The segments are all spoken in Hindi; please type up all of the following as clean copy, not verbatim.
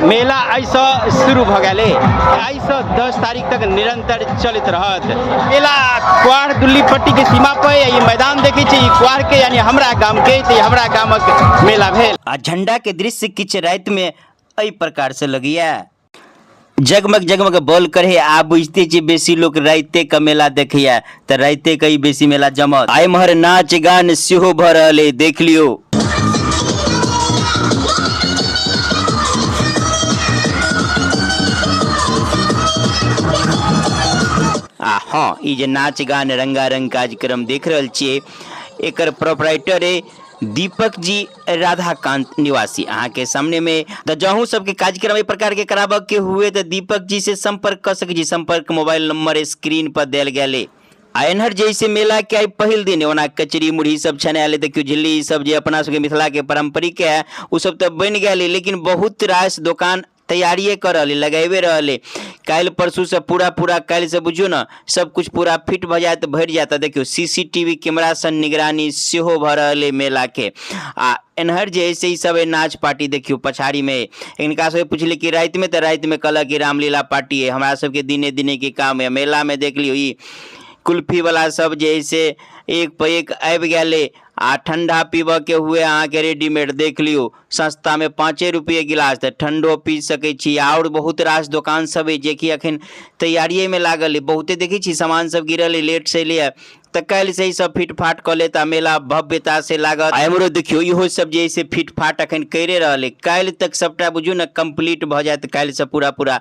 मेला ऐसा शुरू भ गए, ऐसा 10 तारीख तक निरंतर चलित रहत। मेला क्वार दुल्लीपट्टी के सीमा पर ये मैदान देखे क्वार के यानी हमरा गांव के हमरा गामक मेला भेल। आ झंडा के दृश्य किछ रात में एहि प्रकार से लगिया जगमग जगमग बोल करे। आ बुझते छी बेसी लोग राइते का मेला देखिया त राइते कई बेसी मेला जमत। आइ महर नाच गान सेहो भ रहले, देख लियो। हाँ, ई जे नाच गान रंगारंग कार्यक्रम देख रहल छियै एकर प्रोपराइटर है दीपक जी राधाकांत निवासी। अहाँ के सामने में जहूँ सबके कार्यक्रम प्रकार के कराबक के हुए तो दीपक जी से संपर्क कर सके। संपर्क मोबाइल नंबर स्क्रीन पर दिल गए। एनहर जैसे मेला के आई पहिल दिन ओना कचरी मुढ़ी सब छनायल, देखियो झिल्ली सब जे अपना सबके मिथिला के पारंपरिक है उ सब तो बन गए, लेकिन बहुत रास दुकान तैयारिए कर रहे, लगेबे रहे। कल परसू से पूरा कल से बुझियो ना सब कुछ पूरा फिट भ जाए तो भर जाता। देखियो सीसीटीवी कैमरा से निगरानी सेहो भ रहे मेला के। आ एनहर जे ऐसे ही सब नाच पार्टी देखियो पछाड़ी में। इनका सब पूछले कि रात में तो रात में कहल कि रामलीला पार्टी है, हमारा सबके दिने दिने के काम है। मेला में देख लियो ई कुल्फी वाला सब जैसे एक पे एक आब गए। आ ठंडा पीब के हुए अहाँ के रेडीमेड देख लियो सस्ता में 5 रुपये गिलास तो ठंडो पी सके छी। और बहुत रास दुकान सब है जे कि अखन तैयारिए में लागल है। बहुते देखे छी सामान सब गिरल है, लेट से लिए तो कल से ही सब फिट फाट कर लेता, मेला भव्यता से लागत। हमरो देखियो इहो सब जैसे फिट फाट अखन करे रहे। कल तक सबटा बुझू ना कंप्लीट भ जाए, कल से पूरा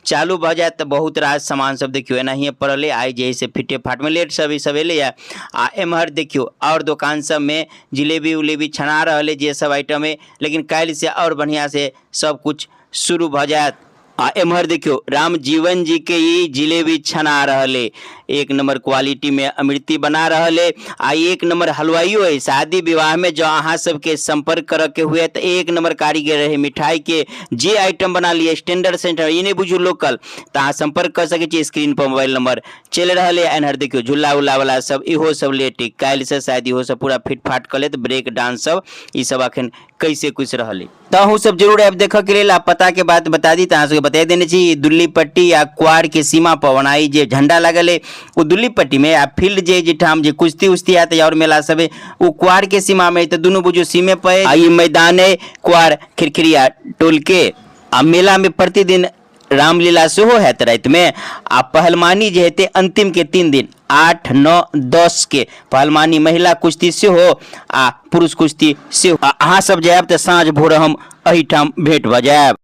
चालू भ जाए तो बहुत रास सामान सब देखियो एनाहिए पड़ल। आई जैसे फिटे फाट में लेट सब सब एले। आ एम्हर देखियो और दुकान सब में जिलेबी उलेबी छना रहे जे सब आइटम है, लेकिन कल से और बढ़िया से सब कुछ शुरू भ जाए। आ एम्हर देखियो राम जीवन जी के ये जिलेबी छना रहे, एक नंबर क्वालिटी में अमृति बना रहे। आ एक नंबर हलवाइयो है। शादी विवाह में जो अहाँ सबके संपर्क कर के हुए तो एक नंबर कारीगर रहे। मिठाई के जे आइटम बना लिए स्टैंडर्ड सेंटर ये नहीं बुझू लोकल तो अहाँ संपर्क कर सके। स्क्रीन पर मोबाइल नंबर चल रहा है। एनहर देखियो झूला उला वाला सब इहो सब लेट कल से शायद इहो सब पूरा फिट फाट कर ले। ब्रेक डांस सब ये सब अखन कैसे कुछ रहे तो सब जरूर ऐप देख के लिए पता के बात बता दी। तो बता देने चाहिए दुल्लीपट्टी या क्वार के सीमा पर बनाई जे झंडा लगल है वो दुल्लीपट्टी में। आ फील्ड जे ठाम जे कुश्ती उश्ती आते और मेला सब है वो क्वार के सीमा में। तो दोनों बुझो सीमे पे आई मैदान है क्वार खिरखिरिया टोल के। आ मेला में प्रतिदिन रामलीला सेहो है रात में। आ पहलवानी जे हेते अंतिम के 3 दिन 8, 9, 10 के पहलवानी महिला कुश्ती सेहो आ पुरुष कुश्ती सेहो। अहाँ सब जायब तो साँझ भोर हम एहिठाम भेंट भ जायब।